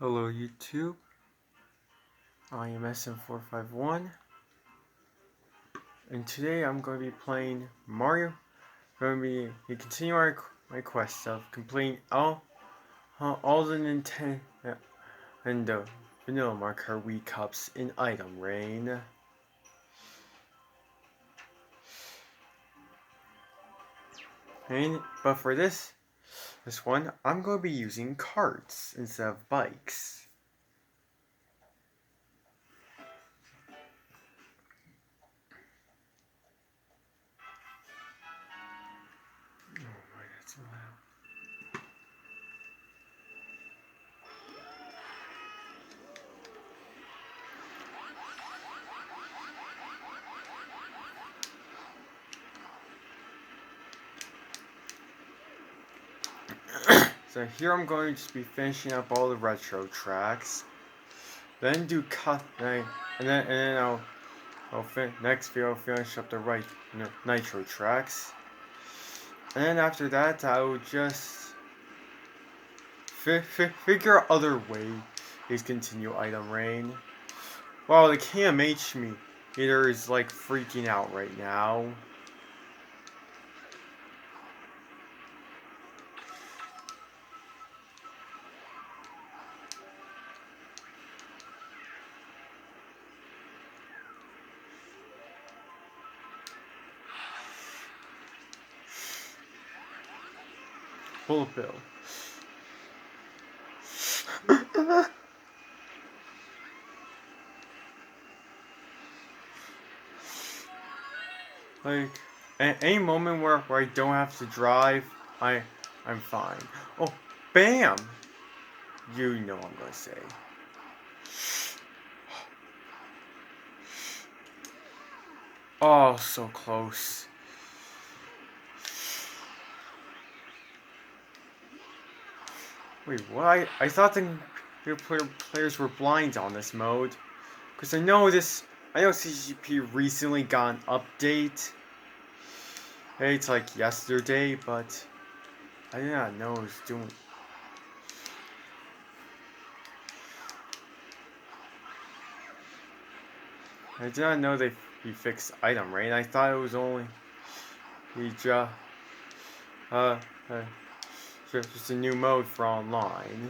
Hello YouTube, I am SM451, and today I'm going to be playing Mario. I'm going to be continuing my quest of completing all the Nintendo and the Vanilla Marker Wii Cups in Item Rain. But for this one, I'm going to be using carts instead of bikes. That's loud. So here I'm going to just be finishing up all the retro tracks. Then do cut, and then next video I'll finish up the nitro tracks, and then after that I'll just figure out other ways continue Item Rain. Wow, the KMH meter is like freaking out right now. Bullet bill. Like, at any moment where I don't have to drive, I'm fine. Oh, bam! You know what I'm gonna say. Oh, so close. Wait, what? I thought the players were blind on this mode. Because I know CGP recently got an update. Hey, it's like yesterday, but I did not know it was doing. I did not know he fixed Item Rain. I thought it was only just just a new mode for online.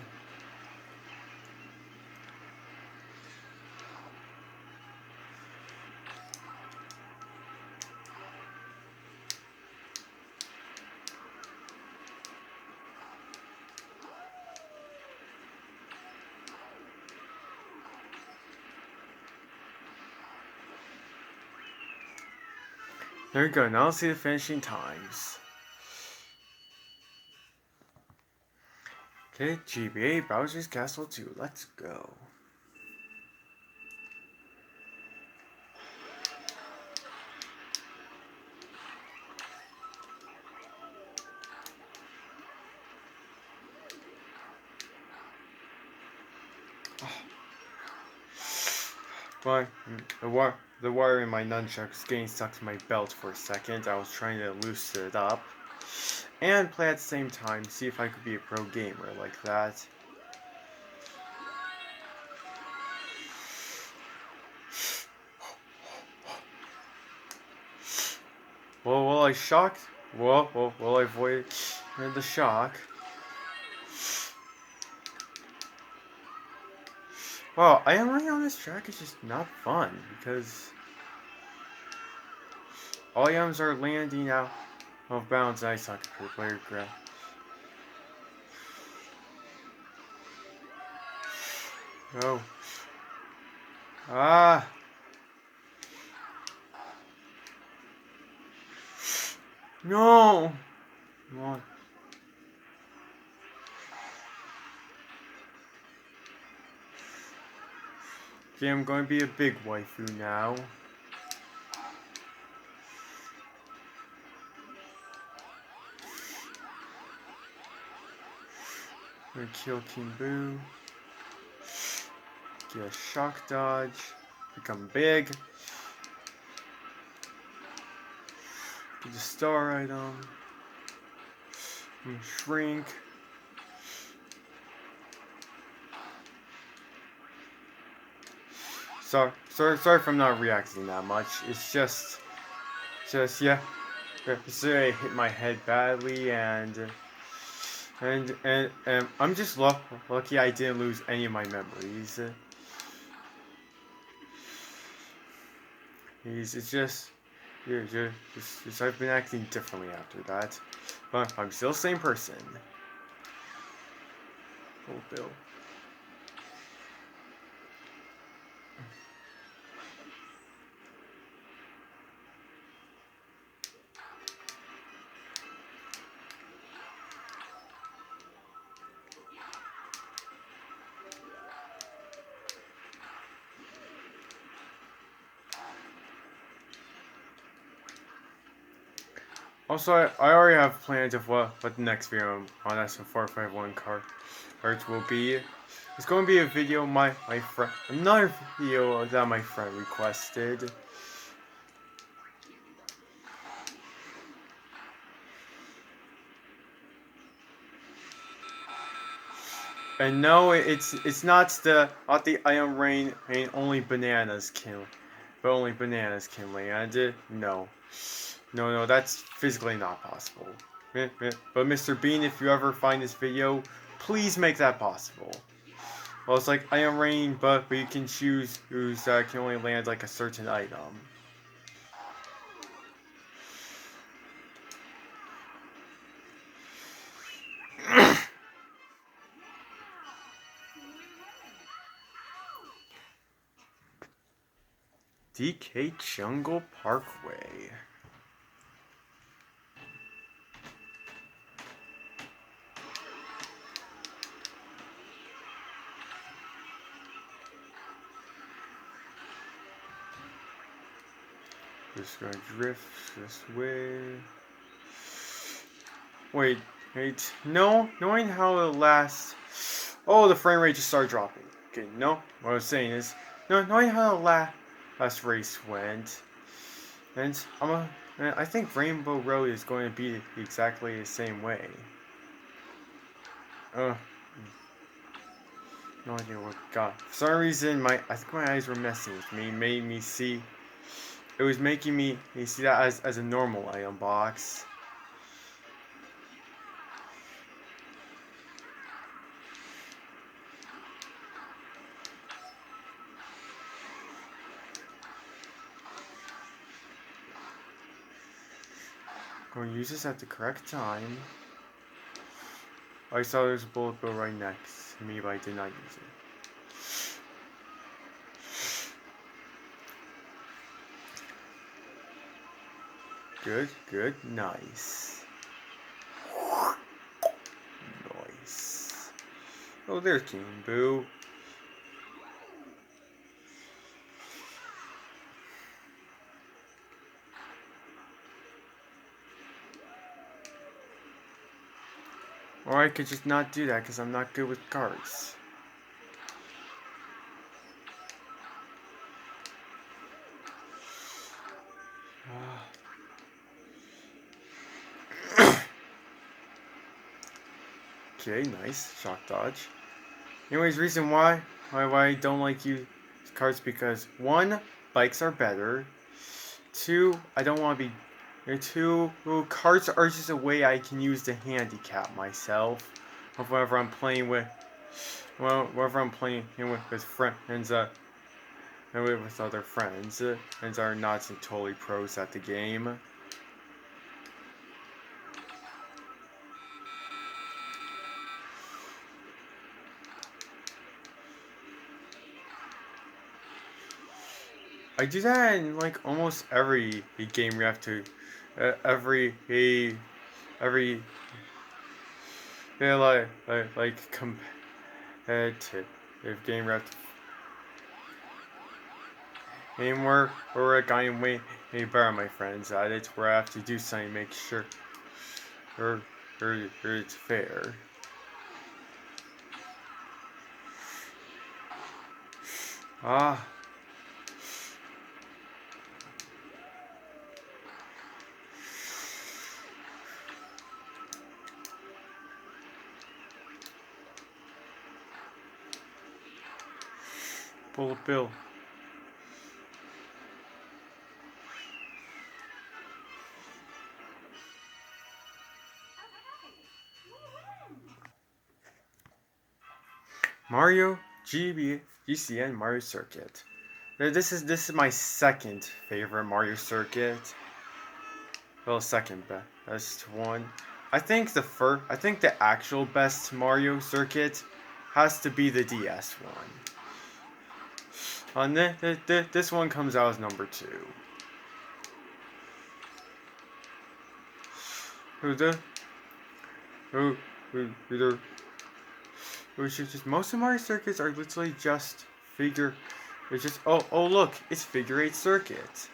There we go. Now let's see the finishing times. Okay, GBA Bowser's Castle 2. Let's go. But the wire in my nunchuck is getting stuck to my belt for a second. I was trying to loosen it up and play at the same time, see if I could be a pro gamer like that. Well, will I shock? Well, will I avoid the shock? Well, I am running on this track is just not fun because all items are landing out of bounds. I suck for player grab. Oh. Ah. No. Come on. Okay, I'm going to be a big waifu now. I'm gonna kill King Boo. Get a shock dodge. Become big. Get the star item. And shrink. sorry if I'm not reacting that much. It's just yeah. Yesterday I hit my head badly, and I'm just lucky I didn't lose any of my memories. It's just, yeah, I've been acting differently after that, but I'm still the same person. Oh, Bill. Also, I already have plans of what the next video on SM451 cards will be. It's going to be a video my friend, another video that my friend requested. And no, it's not the Iron Rain only bananas can, but only bananas can land. No, that's physically not possible. But Mr. Bean, if you ever find this video, please make that possible. Well, it's like Iron Rain, but you can choose who's can only land like a certain item. DK Jungle Parkway. Just gonna drift this way. Wait. No, knowing how it lasts. Oh, the frame rate just started dropping. Okay, no. What I was saying is, no, knowing how the last race went, and I think Rainbow Road is going to be exactly the same way. Uh, no idea what got. For some reason, I think my eyes were messing with me, made me see. It was making me see that as a normal item box. Going to use this at the correct time. I saw there's a bullet bill right next to me, but I did not use it. Good, nice. Nice. Oh, there's King Boo. Or I could just not do that because I'm not good with cards. Okay, nice. Shock dodge. Anyways, reason why I don't like you cards because 1, bikes are better. 2, I don't want to be. 2, cards are just a way I can use to handicap myself. Whenever I'm playing with, whenever I'm playing with friends, and with other friends, and are not totally pros at the game. I do that in like almost every game we have to, every yeah, like competitive game we have to. And we're getting way better, my friends, at it. Where I have to do something, make sure or, or it's fair. Ah. Bullet bill. Mario GCN Mario Circuit. This is my second favorite Mario Circuit. Well, second best one. I think the actual best Mario Circuit has to be the DS one. This one comes out as number 2. Most of Mario circuits are literally just figure. It's just oh look, it's figure 8 circuit.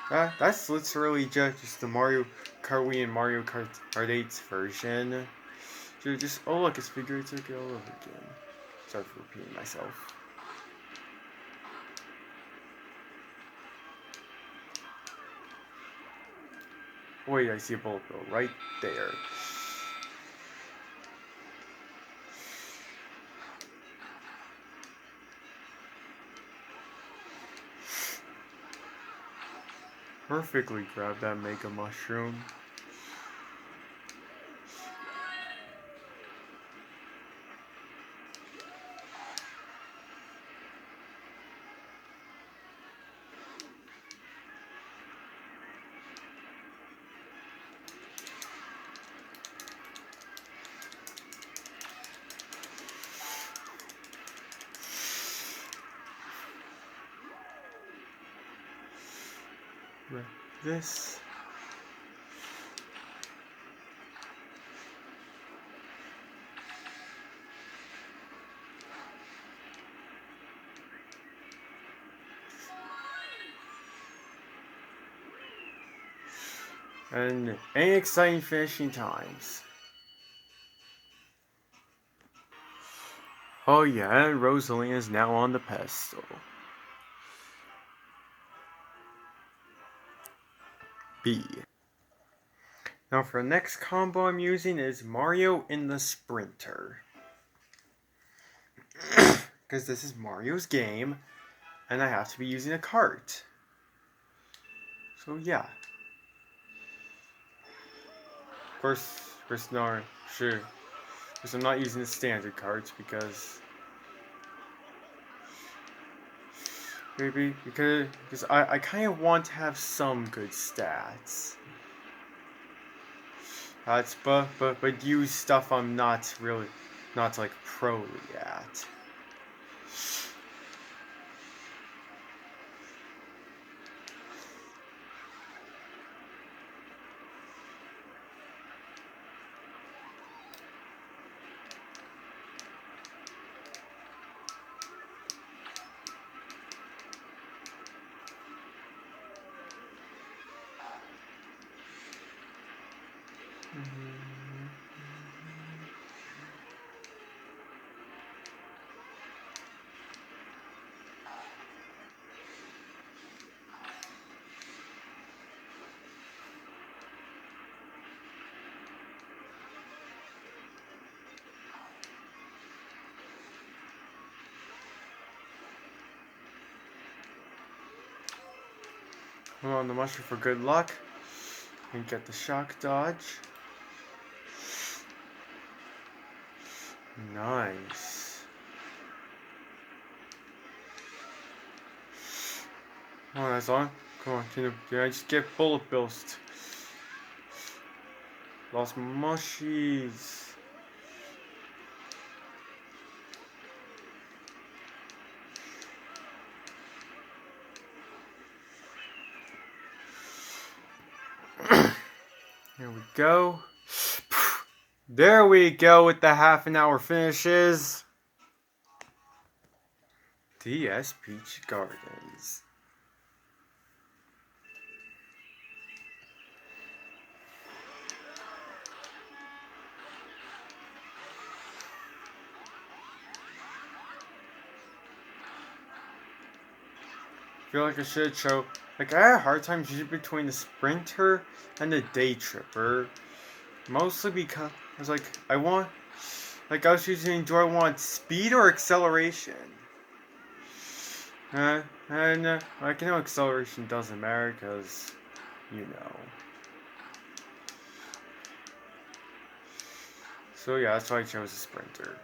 That's literally just the Mario Kart Wii and Mario Kart 8's version. Just oh look, it's figure 8 circuit all over again. Sorry for repeating myself. Wait, I see a bullet bill right there. Perfectly grab that Mega Mushroom. This. And any exciting finishing times. Oh yeah, Rosalina is now on the pedestal. B. Now for the next combo I'm using is Mario in the Sprinter. Because this is Mario's game, and I have to be using a kart. So yeah. Of course, no, sure. Because I'm not using the standard carts because maybe because I kind of want to have some good stats. But use stuff I'm not like pro at. Hold on the mushroom for good luck. And get the shock dodge. Nice. Come on, that's on. Come on, can I just get bullet bills? Lost mushies. Here we go. There we go with the half an hour finishes. DS Peach Gardens. I feel like I should show. Like, I had a hard time choosing between the Sprinter and the Day Tripper. Mostly because I was like, I was choosing, do I want speed or acceleration? And like, you know, acceleration doesn't matter because, you know. So yeah, that's why I chose a sprinter.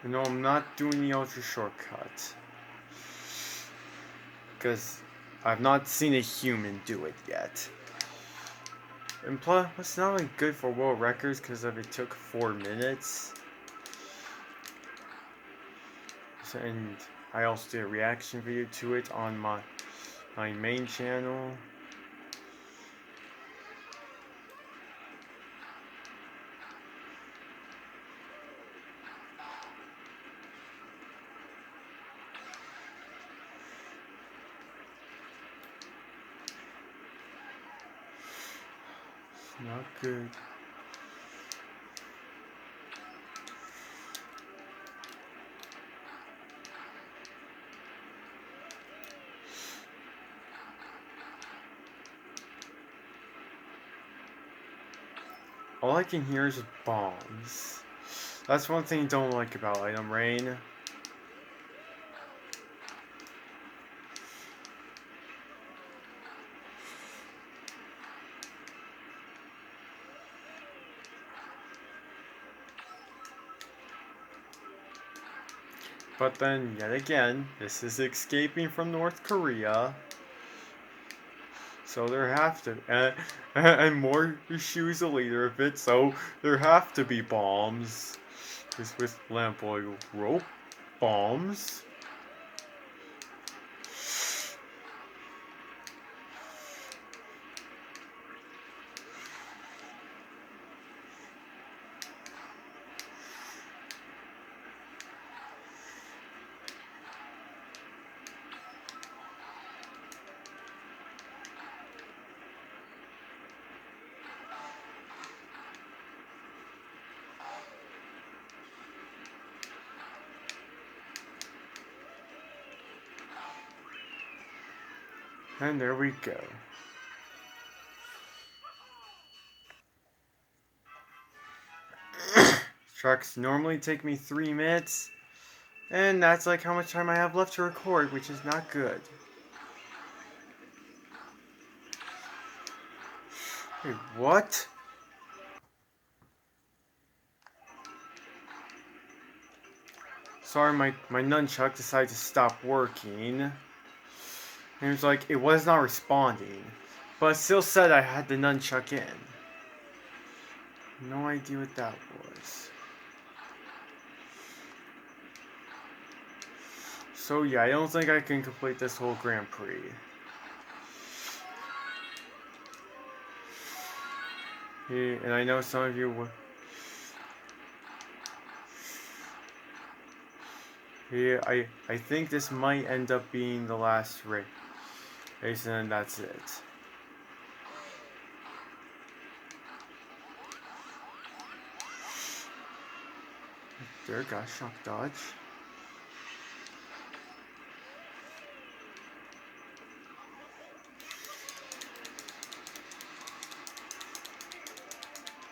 No, I'm not doing the ultra shortcut. Because I've not seen a human do it yet. And plus, it's not really good for world records because of it took 4 minutes. And I also did a reaction video to it on my main channel. It's not good. All I can hear is bombs. That's one thing I don't like about Item Rain. But then, yet again, this is escaping from North Korea. So there have to, and more shoes a leader of it, so there have to be bombs. This with lamp oil rope bombs. And there we go. Trucks normally take me 3 minutes, and that's like how much time I have left to record, which is not good. Wait, what? Sorry, my nunchuck decided to stop working. And it was like, it was not responding. But it still said I had the nunchuck in. No idea what that was. So yeah, I don't think I can complete this whole Grand Prix. Yeah, and I know some of you would. Yeah, I think this might end up being the last race, and then that's it. There, got shock dodge.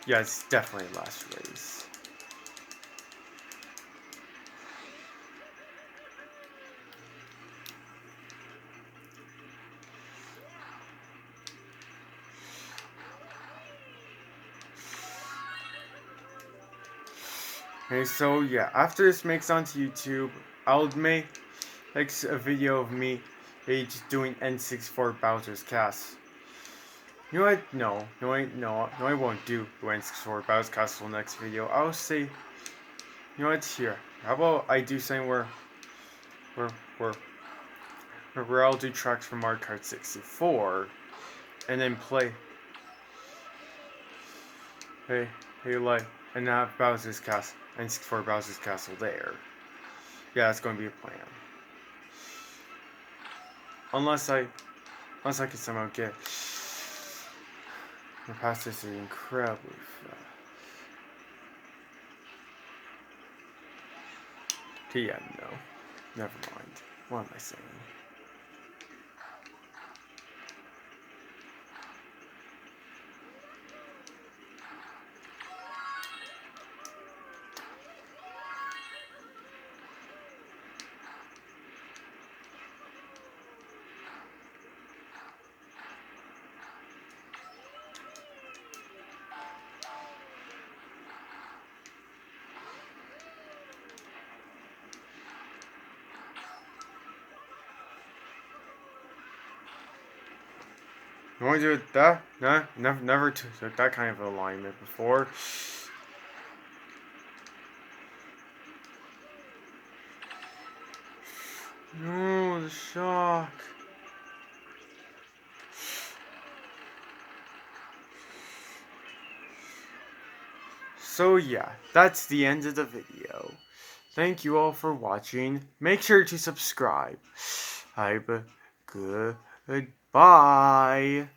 Yeah, it's definitely the last race. Okay, so yeah, after this makes onto YouTube, I'll make like a video of me just doing N64 Bowser's Castle. You know what? No, I won't do N64 Bowser's Castle next video. I'll say, you know what? Here, how about I do something where, where, where I'll do tracks from Mario Kart 64, and then play. Like, and have Bowser's Castle, N64 Bowser's Castle there. Yeah, that's going to be a plan. Unless I can somehow get past this incredibly fast. Okay, yeah, no. Never mind. What am I saying? You want to do that? Nah, never took that kind of alignment before. No, the shock. So yeah, that's the end of the video. Thank you all for watching. Make sure to subscribe. Goodbye.